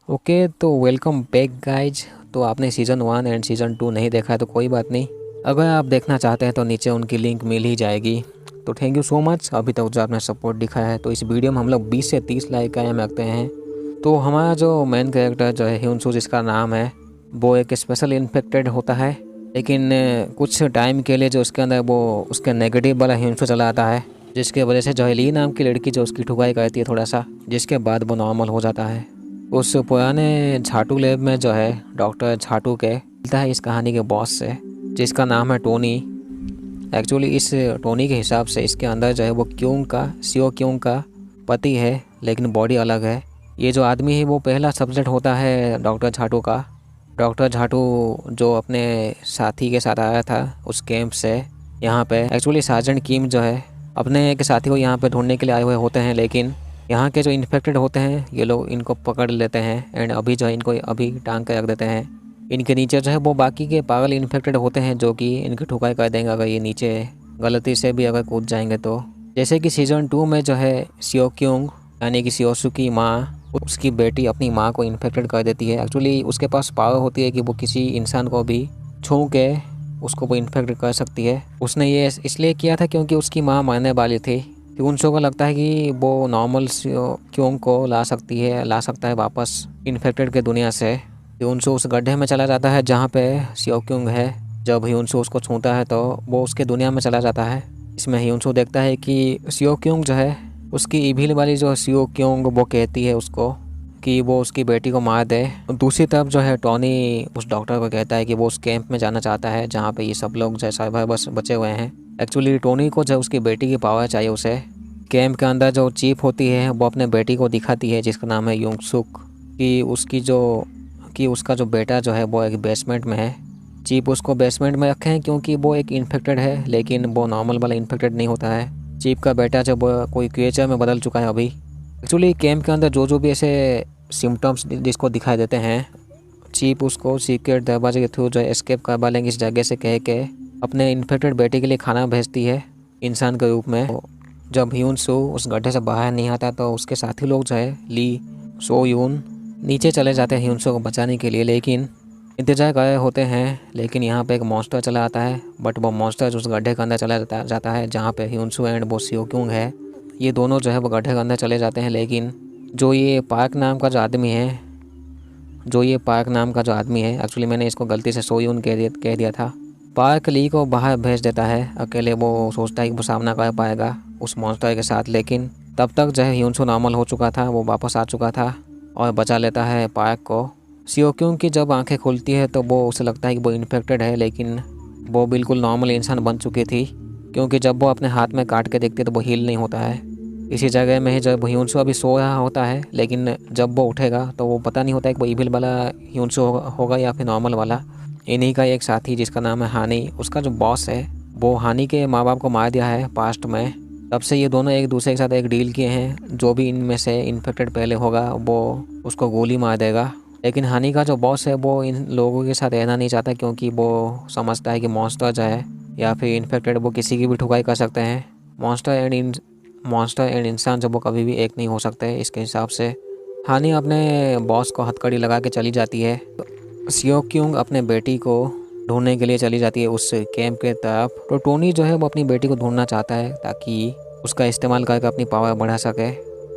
Okay तो welcome back guys. तो आपने सीज़न 1 एंड सीज़न 2 नहीं देखा है तो कोई बात नहीं, अगर आप देखना चाहते हैं तो नीचे उनकी लिंक मिल ही जाएगी। तो थैंक यू सो मच अभी तक जो आपने सपोर्ट दिखाया है। तो इस वीडियो में हम लोग 20 से 30 लाइक का एम रखते हैं। तो हमारा जो मेन कैरेक्टर जो है ह्यून-सू, जिसका नाम है, वो एक स्पेशल इन्फेक्टेड होता है, लेकिन कुछ टाइम के लिए जो उसके अंदर वो उसके नेगेटिव वाला ह्यून-सू चला आता है, जिसके वजह से जो है ली नाम की लड़की जो उसकी ठुकाई करती है थोड़ा सा, जिसके बाद वो नॉर्मल हो जाता है। उस पुराने झाटू लैब में जो है डॉक्टर झाटू के मिलता है इस कहानी के बॉस से, जिसका नाम है टोनी। एक्चुअली इस टोनी के हिसाब से इसके अंदर जो है वो सियो क्यूंग का पति है, लेकिन बॉडी अलग है। ये जो आदमी है वो पहला सब्जेक्ट होता है डॉक्टर झाटू का। डॉक्टर झाटू जो अपने साथी के साथ आया था उस कैंप से यहाँ पे। एक्चुअली सार्जेंट किम जो है अपने एक साथी को यहाँ पे ढूंढने के लिए आए हुए होते हैं, लेकिन यहाँ के जो इन्फेक्टेड होते हैं ये लोग इनको पकड़ लेते हैं एंड अभी जो है इनको अभी टांग के रख देते हैं। इनके नीचे जो है वो बाकी के पागल इन्फेक्टेड होते हैं जो कि इनकी ठुकाई कर देंगे अगर ये नीचे गलती से भी अगर कूद जाएंगे तो। जैसे कि सीज़न 2 में जो है सियो क्यूंग यानी कि सियोसू की माँ, उसकी बेटी अपनी माँ को इन्फेक्टेड कर देती है। एक्चुअली उसके पास पावर होती है कि वो किसी इंसान को भी छू के उसको वो इन्फेक्ट कर सकती है। उसने ये इसलिए किया था क्योंकि उसकी माँ मरने वाली थी। ह्यून-सू को लगता है कि वो नॉर्मल क्योंग को ला सकता है वापस इन्फेक्टेड के दुनिया से। ह्यून-सू उस गड्ढे में चला जाता है जहाँ पे सियो क्योंग है। जब ह्यून-सू उसको छूता है तो वो उसके दुनिया में चला जाता है। इसमें ह्यून-सू देखता है कि सियो क्योंग जो है उसकी इविल वाली जो सियो क्योंग वो कहती है उसको कि वो उसकी बेटी को मार दे। दूसरी तरफ जो है टोनी उस डॉक्टर को कहता है कि वो उस कैंप में जाना चाहता है जहाँ पे ये सब लोग जो सर्वाइवर्स बचे हुए हैं। एक्चुअली टोनी को जब उसकी बेटी की पावर चाहिए उसे, कैंप के अंदर जो चीफ होती है वो अपने बेटी को दिखाती है जिसका नाम है यूंग सुक, कि उसका जो बेटा जो है वो एक बेसमेंट में है। चीफ उसको बेसमेंट में रखे हैं क्योंकि वो एक इन्फेक्टेड है, लेकिन वो नॉर्मल वाला इन्फेक्टेड नहीं होता है। चीफ का बेटा जब कोई क्रिएचर में बदल चुका है अभी। एक्चुअली कैंप के अंदर जो भी ऐसे सिम्टम्स जिसको दिखाई देते हैं, चीफ उसको सीक्रेट दरवाजे के थ्रू जो एस्केप करवा लेंगे इस जगह से कह के अपने इन्फेक्टेड बेटे के लिए खाना भेजती है इंसान के रूप में। जब ह्यून-सू उस गड्ढे से बाहर नहीं आता तो उसके साथी लोग जो है ली, सो यून नीचे चले जाते हैं ह्यून-सू को बचाने के लिए, लेकिन इंतजार कर रहे होते हैं। लेकिन यहाँ पे एक मॉन्स्टर चला आता है, बट वो मॉन्स्टर उस गड्ढे के अंदर चला जाता है जहाँ पे ह्यून-सू एंड वो सियो क्यूंग है। ये दोनों जो है वो गड्ढे के अंदर चले जाते हैं, लेकिन जो ये पार्क नाम का जो आदमी है, एक्चुअली मैंने इसको गलती से सोयून कह दिया था। पार्क ली को बाहर भेज देता है अकेले। वो सोचता है कि वो सामना कर पाएगा उस मॉन्स्टर के साथ, लेकिन तब तक जो है ह्यून-सू नॉर्मल हो चुका था, वो वापस आ चुका था और बचा लेता है पार्क को। सियो क्यूंग की जब आंखें खुलती है तो वो उसे लगता है कि वो इन्फेक्टेड है, लेकिन वो बिल्कुल नॉर्मल इंसान बन चुकी थी, क्योंकि जब वो अपने हाथ में काट के देखती है तो वो हील नहीं होता है। इसी जगह में ही जब ह्यून-सू अभी सो रहा होता है, लेकिन जब वो उठेगा तो वो पता नहीं होता है कि वो इविल वाला ह्यून-सू होगा या फिर नॉर्मल वाला। इन्हीं का एक साथी जिसका नाम है हानी, उसका जो बॉस है वो हानी के माँ बाप को मार दिया है पास्ट में। तब से ये दोनों एक दूसरे के साथ एक डील किए हैं, जो भी इनमें से इन्फेक्टेड पहले होगा वो उसको गोली मार देगा। लेकिन हानी का जो बॉस है वो इन लोगों के साथ रहना नहीं चाहता, क्योंकि वो समझता है कि मॉन्स्टर जो है या फिर इन्फेक्टेड वो किसी की भी ठुकाई कर सकते हैं। मॉन्स्टर एंड इंसान जब वो कभी भी एक नहीं हो सकते। इसके हिसाब से हानी अपने बॉस को हथकड़ी लगा के चली जाती है। सियो क्यूंग अपने बेटी को ढूंढने के लिए चली जाती है उस कैंप के तरफ। तो टोनी जो है वो अपनी बेटी को ढूंढना चाहता है ताकि उसका इस्तेमाल करके अपनी पावर बढ़ा सके।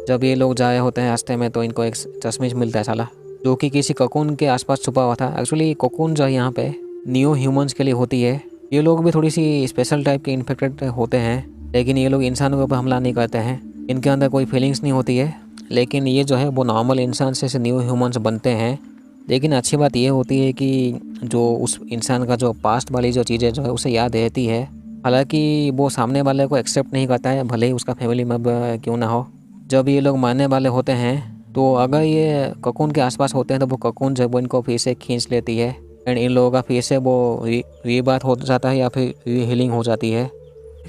जब ये लोग जा रहे होते हैं रास्ते में तो इनको एक चश्मिश मिलता है साला, जो कि किसी कोकून के आसपास छुपा हुआ था। एक्चुअली कोकून जो है यहाँ पे न्यू ह्यूमंस के लिए होती है। ये लोग भी थोड़ी सी स्पेशल टाइप के इन्फेक्टेड होते हैं, लेकिन ये लोग इंसानों के ऊपर हमला नहीं करते हैं, इनके अंदर कोई फीलिंग्स नहीं होती है। लेकिन ये जो है वो नॉर्मल इंसान से न्यू ह्यूमंस बनते हैं। लेकिन अच्छी बात ये होती है कि जो उस इंसान का जो पास्ट वाली जो चीज़ें जो है उसे याद रहती है। हालांकि वो सामने वाले को एक्सेप्ट नहीं करता है, भले ही उसका फैमिली मेंबर क्यों ना हो। जब ये लोग मरने वाले होते हैं तो अगर ये कोकून के आसपास होते हैं तो वो कोकून जो है वो इनको फिर से खींच लेती है एंड इन लोगों का फिर से वो रीबर्थ हो जाता है या फिर रीहीलिंग हो जाती है।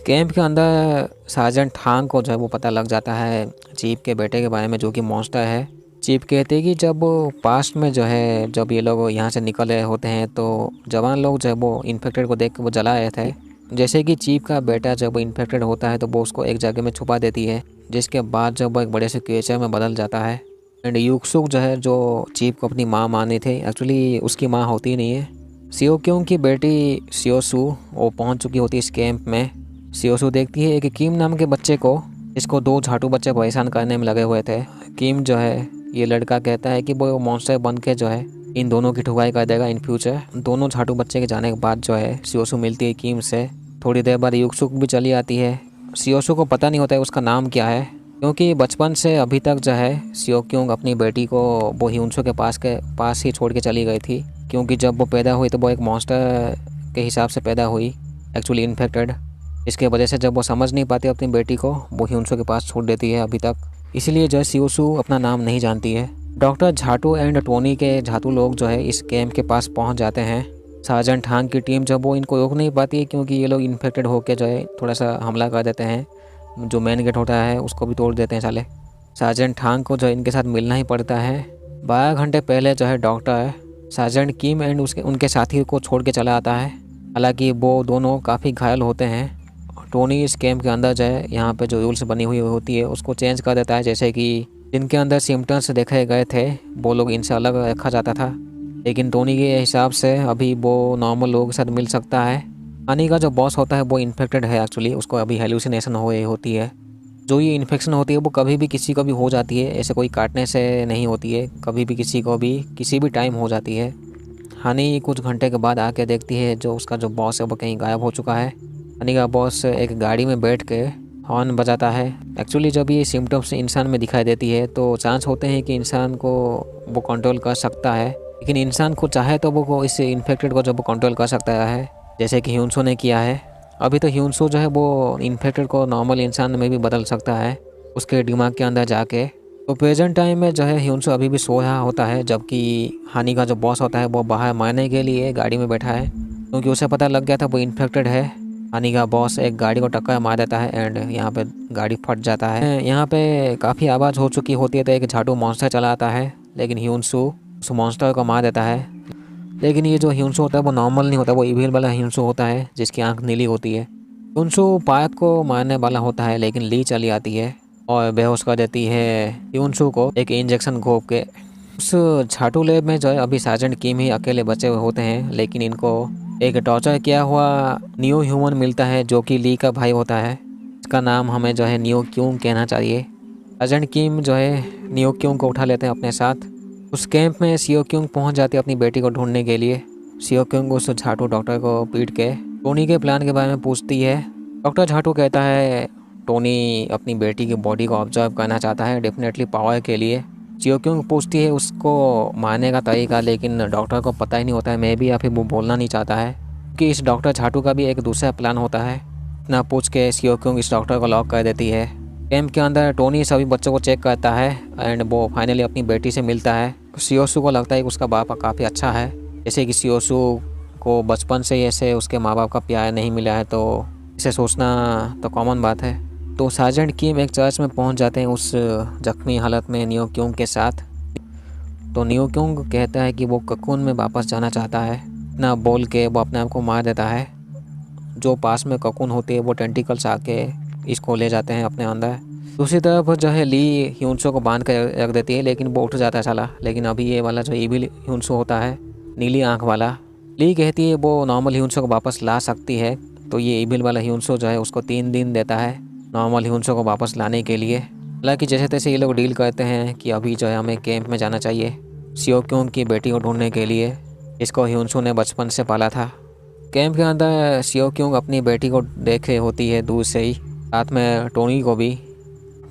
कैंप के अंदर सार्जेंट थांग को जो है वो पता लग जाता है चीफ के बेटे के बारे में, जो कि मॉन्स्टर है। चीफ कहते हैं कि जब पास्ट में जो है जब ये लोग यहाँ से निकल रहे होते हैं तो जवान लोग जो है वो इन्फेक्टेड को देख के वो जला रहे थे। जैसे कि चीफ का बेटा जब वो इन्फेक्टेड होता है तो वो उसको एक जगह में छुपा देती है, जिसके बाद जब वो एक बड़े से क्रिएचर में बदल जाता है एंड यूक्सुक जो है, जो चीफ को अपनी माँ मानी थी, एक्चुअली उसकी माँ होती नहीं है। सियोक्योंग की बेटी सियोसू वो पहुंच चुकी होती है इस कैंप में। सियोसू देखती है एक किम नाम के बच्चे को, इसको 2 झाटू बच्चे परेशान करने में लगे हुए थे। किम जो है, ये लड़का कहता है कि वो मॉन्स्टर बन के जो है इन दोनों की ठुकाई कर देगा इन फ्यूचर। दोनों झाटू बच्चे के जाने के बाद जो है सियोसू मिलती है किम से। थोड़ी देर बाद यूक्सुक भी चली आती है। सियोसू को पता नहीं होता है उसका नाम क्या है, क्योंकि बचपन से अभी तक जो है सियोक्योंग अपनी बेटी को वो ह्यूनसो के पास ही छोड़ के चली गई थी, क्योंकि जब वो पैदा हुई तो वो एक मॉन्स्टर के हिसाब से पैदा हुई, एक्चुअली इन्फेक्टेड। इसके वजह से जब वो समझ नहीं पाती अपनी बेटी को, वो ह्यूनसो के पास छोड़ देती है अभी तक। इसलिए जो है सियोसू अपना नाम नहीं जानती है। डॉक्टर झाटू एंड टोनी के झाटू लोग जो है इस कैंप के पास पहुंच जाते हैं। सार्जेंट हांग की टीम जब वो इनको रोक नहीं पाती है, क्योंकि ये लोग इन्फेक्टेड होकर जो है थोड़ा सा हमला कर देते हैं, जो मेन गेट होता है उसको भी तोड़ देते हैं साले। सार्जेंट हांग को जो इनके साथ मिलना ही पड़ता है। 12 घंटे पहले जो है डॉक्टर सार्जेंट किम एंड उनके साथी को छोड़ के चला आता है। हालांकि वो दोनों काफ़ी घायल होते हैं। टोनी इस कैंप के अंदर जो है यहाँ पे जो रूल्स बनी हुई होती है उसको चेंज कर देता है, जैसे कि जिनके अंदर सिम्टम्स देखे गए थे वो लोग इनसे अलग रखा जाता था। लेकिन टोनी के हिसाब से अभी वो नॉर्मल लोगों के साथ मिल सकता है। हानी का जो बॉस होता है वो इन्फेक्टेड है एक्चुअली, उसको अभी हेलुसिनेशन होती है। जो ये इन्फेक्शन होती है वो कभी भी किसी को भी हो जाती है, ऐसे कोई काटने से नहीं होती है, कभी भी किसी को भी किसी भी टाइम हो जाती है। हानी कुछ घंटे के बाद आके देखती है जो उसका जो बॉस है वो कहीं गायब हो चुका है। हानी का बॉस एक गाड़ी में बैठ के हॉर्न बजाता है। एक्चुअली जब ये सिम्टम्स इंसान में दिखाई देती है तो चांस होते हैं कि इंसान को वो कंट्रोल कर सकता है, लेकिन इंसान को चाहे तो वो इस इन्फेक्टेड को जब वो कंट्रोल कर सकता है, जैसे कि ह्यूनसो ने किया है। अभी तो ह्यूनसो जो है वो इन्फेक्टेड को नॉर्मल इंसान में भी बदल सकता है उसके दिमाग के अंदर जाके। तो प्रेजेंट टाइम में जो है ह्यूनसो अभी भी सोया होता है, जबकि हानी का जो बॉस होता है वो बाहर मारने के लिए गाड़ी में बैठा है, क्योंकि उसे पता लग गया था वो इन्फेक्टेड है। हानी का बॉस एक गाड़ी को टक्कर मार देता है एंड यहाँ पे गाड़ी फट जाता है। यहाँ पे काफ़ी आवाज़ हो चुकी होती है तो एक झाटू मॉन्स्टर चला आता है, लेकिन ह्यूनसो उस मॉन्स्टर को मार देता है। लेकिन ये जो ह्यूनसो होता है वो नॉर्मल नहीं होता, वो इविल वाला ह्यूनसो होता है जिसकी आंख नीली होती है। ह्यूनसो पार्क को मारने वाला होता है, लेकिन ली चली आती है और बेहोश कर देती है ह्यूनसो को एक इंजेक्शन घोंप के। उस झाटू लैब में जो है अभी सार्जेंट किम ही अकेले बचे हुए होते हैं, लेकिन इनको एक टॉर्चर किया हुआ न्यू ह्यूमन मिलता है जो कि ली का भाई होता है। इसका नाम हमें जो है न्यू क्यूंग कहना चाहिए। सार्जेंट किम जो है न्यू क्यूंग को उठा लेते हैं अपने साथ। उस कैंप में सियोक्योंग पहुंच जाती है अपनी बेटी को ढूंढने के लिए। सियोक्योंग उस झाटू डॉक्टर को पीट के टोनी के प्लान के बारे में पूछती है। डॉक्टर झाटू कहता है टोनी अपनी बेटी की बॉडी को ऑब्जर्व करना चाहता है, डेफिनेटली पावर के लिए। सियोक्योंग पूछती है उसको मारने का तरीका, लेकिन डॉक्टर को पता ही नहीं होता है, मे भी या फिर वो बोलना नहीं चाहता है कि इस डॉक्टर झाटू का भी एक दूसरा प्लान होता है। ना पूछ के सियोक्योंग इस डॉक्टर को लॉक कर देती है। कैंप के अंदर टोनी सभी बच्चों को चेक करता है एंड वो फाइनली अपनी बेटी से मिलता है। सियोसू को लगता है कि उसका बाप काफ़ी अच्छा है, जैसे कि सियोसू को बचपन से ही ऐसे उसके माँ बाप का प्यार नहीं मिला है, तो इसे सोचना तो कॉमन बात है। तो सार्जेंट किम एक चर्च में पहुंच जाते हैं उस जख्मी हालत में न्यू क्योंग के साथ। तो न्यू क्योंग कहता है कि वो ककून में वापस जाना चाहता है। ना बोल के वो अपने आप को मार देता है। जो पास में ककून होती है वो टेंटिकल्स आके इसको ले जाते हैं अपने अंदर। दूसरी तरफ जो है ली ह्यूनसो को बांध कर रख देती है, लेकिन वो उठ जाता है साला। लेकिन अभी ये वाला जो इविल ह्यूनसो होता है, नीली आंख वाला, ली कहती है वो नॉर्मल ह्यूनसो को वापस ला सकती है। तो ये इविल वाला ह्यूनसो जो है उसको 3 दिन देता है नॉर्मल ह्यूनसो को वापस लाने के लिए। हालांकि जैसे तैसे ये लोग डील करते हैं कि अभी जो है हमें कैंप में जाना चाहिए सियोक्योंग की बेटी को ढूंढने के लिए, इसको ह्यूनसो ने बचपन से पाला था। कैंप के अंदर सियोक्योंग अपनी बेटी को देखे होती है दूर से ही, साथ में टोनी को भी।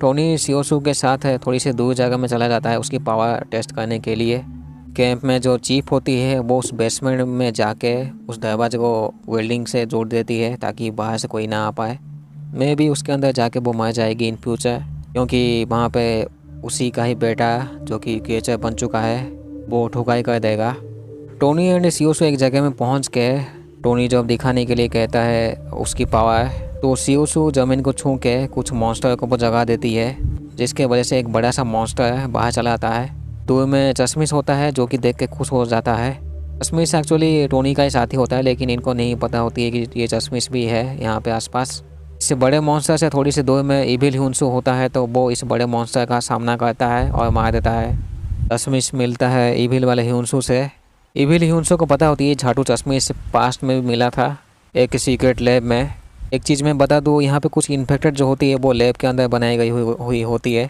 टोनी सियोसू के साथ थोड़ी सी दूर जगह में चला जाता है उसकी पावर टेस्ट करने के लिए। कैंप में जो चीफ होती है वो उस बेसमेंट में जाके उस दरवाजे को वेल्डिंग से जोड़ देती है ताकि बाहर से कोई ना आ पाए। मैं भी उसके अंदर जाके वो मर जाएगी इन फ्यूचर, क्योंकि वहाँ पे उसी का ही बेटा जो कि क्रिएचर बन चुका है वो ठुकाई कर देगा। टोनी एंड सियोसू एक जगह में पहुँच के टोनी जब दिखाने के लिए कहता है उसकी पावर, तो सियोसू ज़मीन को छू के कुछ मॉन्स्टर को वो जगा देती है, जिसके वजह से एक बड़ा सा मॉन्स्टर बाहर चला आता है। दूर में चश्मिश होता है जो कि देख के खुश हो जाता है। चश्मिश एक्चुअली टोनी का ही साथी होता है, लेकिन इनको नहीं पता होती है कि ये चश्मिश भी है यहाँ पे आसपास। इस बड़े मॉन्स्टर से थोड़ी सी दूर में इविल ह्यूनसू होता है, तो वो इस बड़े मॉन्स्टर का सामना करता है और मार देता है। चश्मिश मिलता है इविल वाले ह्यूनसू से। इविल ह्यूनसू को पता होती है झाटू चश्मिश पास्ट में भी मिला था एक सीक्रेट लैब में। एक चीज़ मैं बता दूँ, यहाँ पे कुछ इन्फेक्टेड जो होती है वो लैब के अंदर बनाई गई हुई होती है।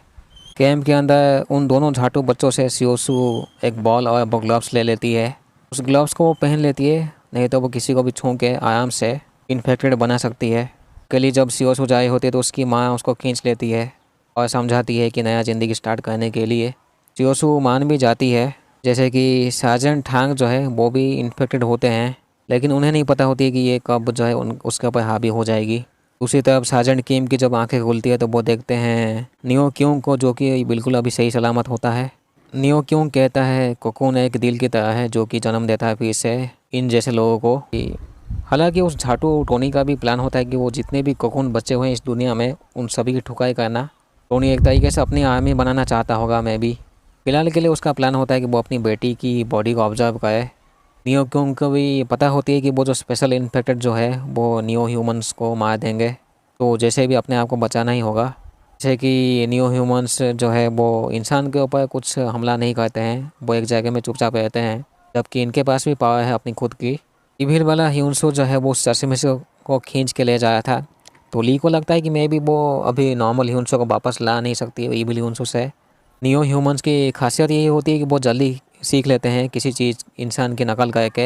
कैंप के अंदर उन दोनों झाटू बच्चों से सियोसू एक बॉल और वो ग्लव्स ले लेती है। उस ग्लव्स को वो पहन लेती है, नहीं तो वो किसी को भी छू के आराम से इन्फेक्टेड बना सकती है। के लिए जब सियोसू जाए होती है तो उसकी माँ उसको खींच लेती है और समझाती है कि नया ज़िंदगी स्टार्ट करने के लिए। सियोसू मान भी जाती है। जैसे कि सार्जेंट ठांग जो है वो भी इन्फेक्टेड होते हैं, लेकिन उन्हें नहीं पता होती कि ये कब जो है उसके ऊपर हावी हो जाएगी। दूसरी तरफ सार्जेंट किम की जब आंखें खुलती है तो वो देखते हैं नियो क्योंग को, जो कि बिल्कुल अभी सही सलामत होता है। नियो क्योंग कहता है कोकून एक दिल की तरह है जो कि जन्म देता है फिर से इन जैसे लोगों को। हालांकि उस झाटू टोनी का भी प्लान होता है कि वो जितने भी कोकून बच्चे हुए हैं इस दुनिया में उन सभी की ठुकाई करना। टोनी एक तरीके से अपनी आर्मी बनाना चाहता होगा मैं भी। फिलहाल के लिए उसका प्लान होता है कि वो अपनी बेटी की बॉडी को ऑब्जर्व करे। नियो क्योंग को भी पता होती है कि वो जो स्पेशल इन्फेक्टेड जो है वो नियो ह्यूमंस को मार देंगे, तो जैसे भी अपने आप को बचाना ही होगा। जैसे कि नियो ह्यूमंस जो है वो इंसान के ऊपर कुछ हमला नहीं करते हैं, वो एक जगह में चुपचाप रहते हैं, जबकि इनके पास भी पावर है अपनी खुद की। इविल वाला ह्यूनसो जो है वो चश्मे को खींच के ले जाया था, तो ली को लगता है कि मे भी वो अभी नॉर्मल ह्यूनसो को वापस ला नहीं सकती इविल ह्यूनसो से। नियो ह्यूमंस की खासियत यही होती है कि वो जल्दी सीख लेते हैं किसी चीज़ इंसान की नकल करके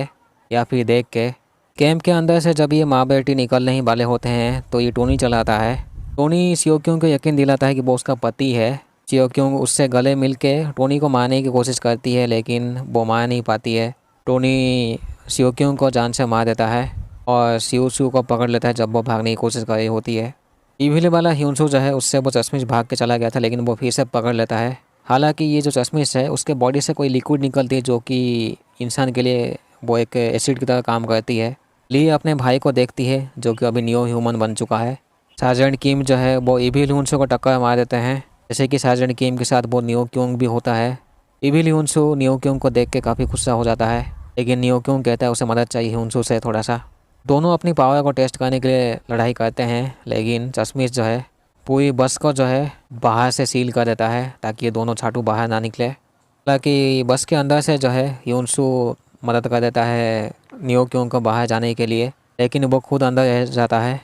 या फिर देख के। कैंप के अंदर से जब ये माँ बेटी निकलने ही वाले होते हैं तो ये टोनी चलाता है। टोनी सियोक्योंग को यकीन दिलाता है कि वो उसका पति है। सियोक्योंग उससे गले मिल के टोनी को मारने की कोशिश करती है, लेकिन वो मार नहीं पाती है। टोनी सियोक्योंग को जान से मार देता है और सियोसू को पकड़ लेता है जब वो भागने की कोशिश कर रही होती है। इविल वाला ह्यूनसू जो है उससे वो चश्मिश भाग के चला गया था, लेकिन वो फिर से पकड़ लेता है। हालांकि ये जो चश्मिश है उसके बॉडी से कोई लिक्विड निकलती है जो कि इंसान के लिए वो एक एसिड की तरह काम करती है। ली अपने भाई को देखती है जो कि अभी न्यू ह्यूमन बन चुका है। सार्जेंट किम जो है वो इविल ह्यूनसू को टक्कर मार देते हैं, जैसे कि सार्जेंट किम के साथ वो नियो क्योंग भी होता है। इविल ह्यूनसू नियो क्योंग को देख के काफ़ी गुस्सा हो जाता है, लेकिन नियो क्योंग कहता है उसे मदद चाहिए ह्यूनसू से थोड़ा सा। दोनों अपनी पावर को टेस्ट करने के लिए लड़ाई करते हैं, लेकिन चश्मिश जो है पूरी बस को जो है बाहर से सील कर देता है ताकि ये दोनों छाटू बाहर ना निकले। हालांकि बस के अंदर से जो है ह्यूनसू मदद कर देता है नियो क्योंग को बाहर जाने के लिए, लेकिन वो खुद अंदर रह जाता है।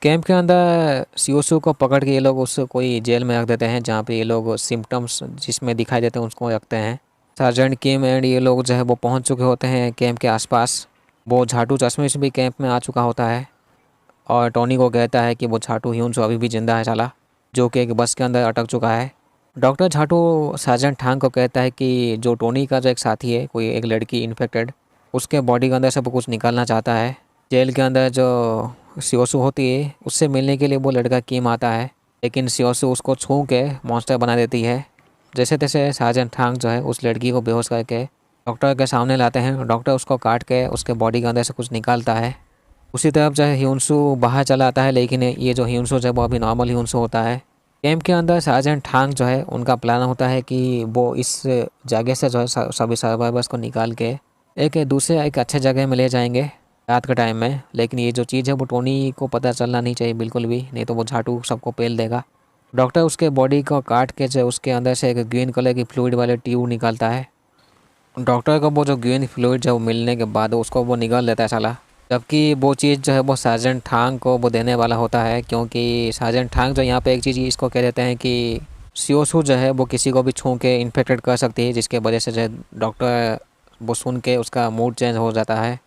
कैंप के अंदर सियोसू को पकड़ के ये लोग उस कोई जेल में रख देते हैं जहाँ पे ये लोग सिम्टम्स जिसमें दिखाई देते हैं उसको रखते हैं। सार्जेंट किम एंड ये लोग जो है वो पहुँच चुके होते हैं कैंप के आसपास। वो झाटू चश्मिश भी कैंप में आ चुका होता है और टोनी को कहता है कि वो झाटू ह्यूनसू अभी भी जिंदा है साला, जो कि एक बस के अंदर अटक चुका है। डॉक्टर झाटू सार्जेंट ठांग को कहता है कि जो टोनी का जो एक साथी है, कोई एक लड़की इन्फेक्टेड, उसके बॉडी के अंदर से वो कुछ निकालना चाहता है। जेल के अंदर जो सियोसू होती है उससे मिलने के लिए वो लड़का किम आता है, लेकिन सियोसू उसको छू के मॉन्स्टर बना देती है। जैसे तैसे सार्जेंट ठांग जो है उस लड़की को बेहोश करके डॉक्टर के सामने लाते हैं। डॉक्टर उसको काट के उसके बॉडी के अंदर से कुछ निकालता है। उसी तरफ जो है ह्यूनसू बाहर चला आता है, लेकिन ये जो ह्यूनसू जो है वो अभी नॉर्मल ह्यूनसू होता है। कैंप के अंदर सार्जेंट ठांग जो है उनका प्लान होता है कि वो इस जगह से जो है सभी सर्वाइवर्स को निकाल के एक अच्छे जगह में ले जाएंगे रात के टाइम में। लेकिन ये जो चीज़ है वो टोनी को पता चलना नहीं चाहिए बिल्कुल भी, नहीं तो वो झाटू सबको पेल देगा। डॉक्टर उसके बॉडी को काट के जो उसके अंदर से एक ग्रीन कलर की फ्लूइड वाले ट्यूब निकालता है। डॉक्टर को वो जो ग्रीन फ्लूइड जब मिलने के बाद उसको वो निकाल लेता है साला, जबकि वो चीज़ जो है वो सार्जेंट ठांग को वो देने वाला होता है, क्योंकि सार्जेंट ठांग जो यहाँ पे एक चीज़ इसको कह देते हैं कि सियोसू जो है वो किसी को भी छू के इन्फेक्टेड कर सकती है, जिसके वजह से जो है डॉक्टर वो सुन के उसका मूड चेंज हो जाता है।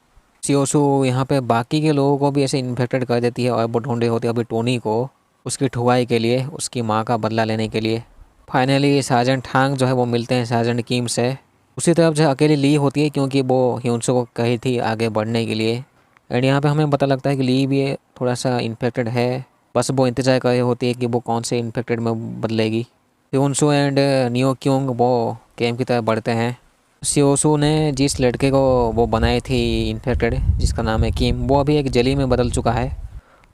सियोसू यहाँ पे बाकी के लोगों को भी ऐसे इन्फेक्टेड कर देती है और वो ढूंढे होती है अभी टोनी को उसकी ठुकाई के लिए, उसकी माँ का बदला लेने के लिए। फाइनली सार्जेंट ठांग जो है वो मिलते हैं सार्जेंट किम से। उसी तरफ जो है अकेली ली होती है, क्योंकि वो ह्यूनसू को कही थी आगे बढ़ने के लिए। एंड यहाँ पे हमें पता लगता है कि ली भी थोड़ा सा इन्फेक्टेड है, बस वो इंतज़ार कर रही होती है कि वो कौन से इन्फेक्टेड में बदलेगी। ह्यूनसू एंड नियो क्योंग वो कैंप की तरफ बढ़ते हैं। सियोसू ने जिस लड़के को वो बनाई थी इन्फेक्टेड, जिसका नाम है किम, वो अभी एक जेली में बदल चुका है।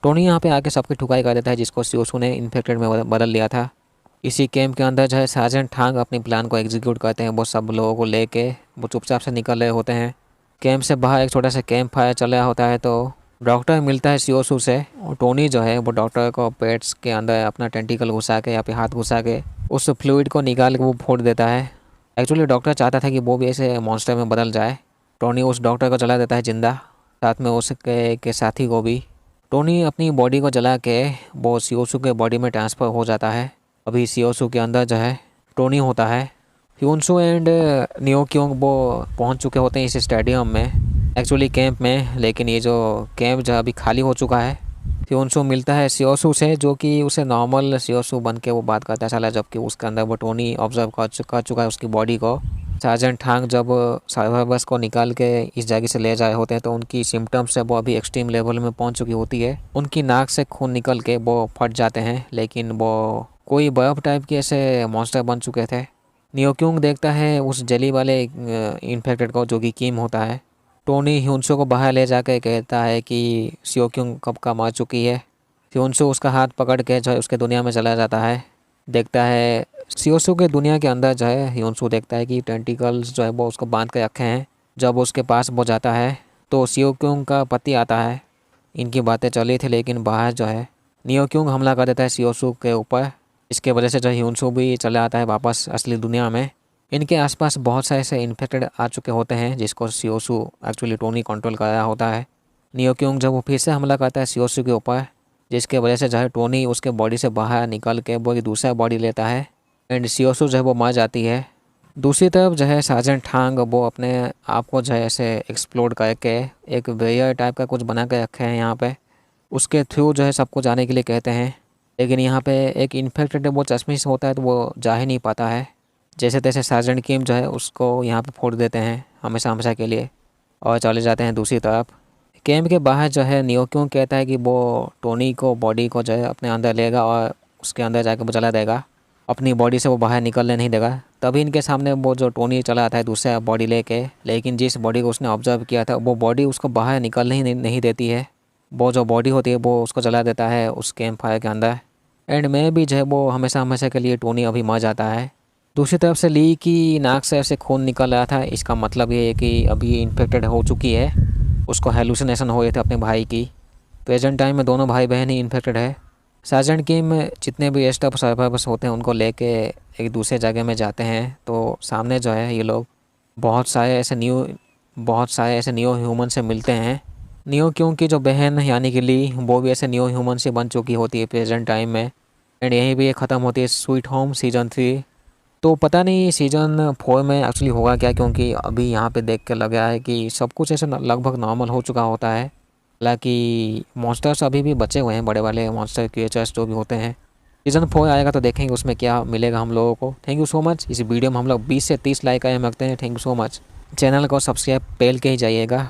टोनी यहाँ पे आके सबकी ठुकाई कर देता है जिसको सियोसू ने इन्फेक्टेड में बदल लिया था। इसी कैंप के अंदर जो है सार्जेंट ठांग अपनी प्लान को एग्जीक्यूट करते हैं। वो सब लोगों को लेके वो चुपचाप से निकल रहे होते हैं। कैंप से बाहर एक छोटा सा कैंप फायर चल रहा होता है, तो डॉक्टर मिलता है सियोसू से और टोनी जो है वो डॉक्टर को पेट्स के अंदर अपना टेंटिकल घुसा के या फिर हाथ घुसा के उस फ्लूइड को निकाल के वो फोड़ देता है। एक्चुअली डॉक्टर चाहता था कि वो भी ऐसे मॉन्स्टर में बदल जाए। टोनी उस डॉक्टर को जला देता है जिंदा, साथ में उसके साथी को भी। टोनी अपनी बॉडी को जला के वो सियोसू के बॉडी में ट्रांसफ़र हो जाता है। अभी सियोसू के अंदर जो है टोनी होता है। ह्यूनसू एंड नियो क्योंग वो पहुंच चुके होते हैं इस स्टेडियम में, एक्चुअली कैंप में, लेकिन ये जो कैंप जो अभी खाली हो चुका है। ह्यूनसू मिलता है सियोसू से, जो कि उसे नॉर्मल सियोसू बन के वो बात करता चला, जबकि उसके अंदर वो टोनी ऑब्जर्व कर चुका है उसकी बॉडी को। सार्जेंट थांग जब सर्वाइवर्स को निकाल के इस जगह से ले जाए होते हैं तो उनकी सिम्टम्स से वो अभी एक्सट्रीम लेवल में पहुंच चुकी होती है। उनकी नाक से खून निकल के वो फट जाते हैं, लेकिन वो कोई बर्फ टाइप के ऐसे मॉन्स्टर बन चुके थे। नियो क्योंग देखता है उस जली वाले इन्फेक्टेड को, जो कि किम होता है। टोनी ह्यूनसो को बाहर ले जाकर कहता है कि सियो क्योंग कब का मार चुकी है। ह्यूनसो उसका हाथ पकड़ के जो है उसके दुनिया में चला जाता है। देखता है सियोसू के दुनिया के अंदर जो है ह्यूनसू देखता है कि टेंटिकल्स जो है वो उसको बांध के रखे हैं। जब उसके पास वो जाता है तो सियो क्योंग का पति आता है। इनकी बातें चली थी, लेकिन बाहर जो है नियो क्योंग हमला कर देता है सियोसू के ऊपर। इसके वजह से जो ह्यूनसू भी चला आता है वापस असली दुनिया में। इनके आसपास बहुत सारे ऐसे इन्फेक्टेड आ चुके होते हैं जिसको सियोसू एक्चुअली टोनी कंट्रोल कर रहा होता है। नियो क्योंग जब वो फिर से हमला करता है सियोसू के ऊपर, जिसके वजह से जो है टोनी उसके बॉडी से बाहर निकल के वो दूसरा बॉडी लेता है एंड सियोसू जो है वो मर जाती है। दूसरी तरफ जो है सार्जेंट थांग वो अपने आप को जो है ऐसे एक्सप्लोड करके एक वेयर टाइप का कुछ बना के रखे हैं यहाँ पे। उसके थ्रू जो है सबको जाने के लिए कहते हैं, लेकिन यहाँ पे एक इन्फेक्टेड वो चश्मे से होता है तो वो जा ही नहीं पाता है। जैसे तैसे सार्जेंट किम जो है उसको यहाँ पे फोड़ देते हैं हमेशा हमेशा के लिए और चले जाते हैं दूसरी तरफ। कैंप के बाहर जो है नियो क्यों कहता है कि वो टोनी को बॉडी को जो है अपने अंदर लेगा और उसके अंदर जाकर वो जला देगा, अपनी बॉडी से वो बाहर निकलने नहीं देगा। तभी इनके सामने वो जो टोनी चला आता है दूसरा बॉडी लेके, लेकिन जिस बॉडी को उसने ऑब्जर्व किया था वो बॉडी उसको बाहर निकलने ही नहीं देती है। वो जो बॉडी होती है वो उसको जला देता है उस कैंप फायर के अंदर। एंड में भी जो है वो हमेशा हमेशा के लिए टोनी अभी मर जाता है। दूसरी तरफ से ली की नाक से ऐसे खून निकल रहा था, इसका मतलब ये है कि अभी इन्फेक्टेड हो चुकी है। उसको हेलुसिनेशन हो रहे थे अपने भाई की। प्रेजेंट टाइम में दोनों भाई बहन ही इन्फेक्टेड है। सार्जेंट किम जितने भी एस्ट ऑफ सर्वाइवर्स होते हैं उनको लेके एक दूसरे जगह में जाते हैं, तो सामने जो है ये लोग बहुत सारे ऐसे न्यू ह्यूमन से मिलते हैं। न्यू क्योंकि जो बहन यानी कि ली वो भी ऐसे न्यू ह्यूमन से बन चुकी होती है प्रेजेंट टाइम में। एंड यहीं भी ये ख़त्म होती है स्वीट होम सीज़न 3। तो पता नहीं सीज़न 4 में एक्चुअली होगा क्या, क्योंकि अभी यहाँ पे देख के लग रहा है कि सब कुछ ऐसे लगभग नॉर्मल हो चुका होता है। हालांकि मॉन्स्टर्स अभी भी बचे हुए हैं, बड़े वाले मॉन्स्टर क्रिएचर्स जो भी होते हैं। सीज़न 4 आएगा तो देखेंगे उसमें क्या मिलेगा हम लोगों को। Thank you so much. इस वीडियो में हम लोग 20 से 30 लाइक आए हम रखते हैं। Thank you so much. Channel को सब्सक्राइब पहल के ही जाइएगा।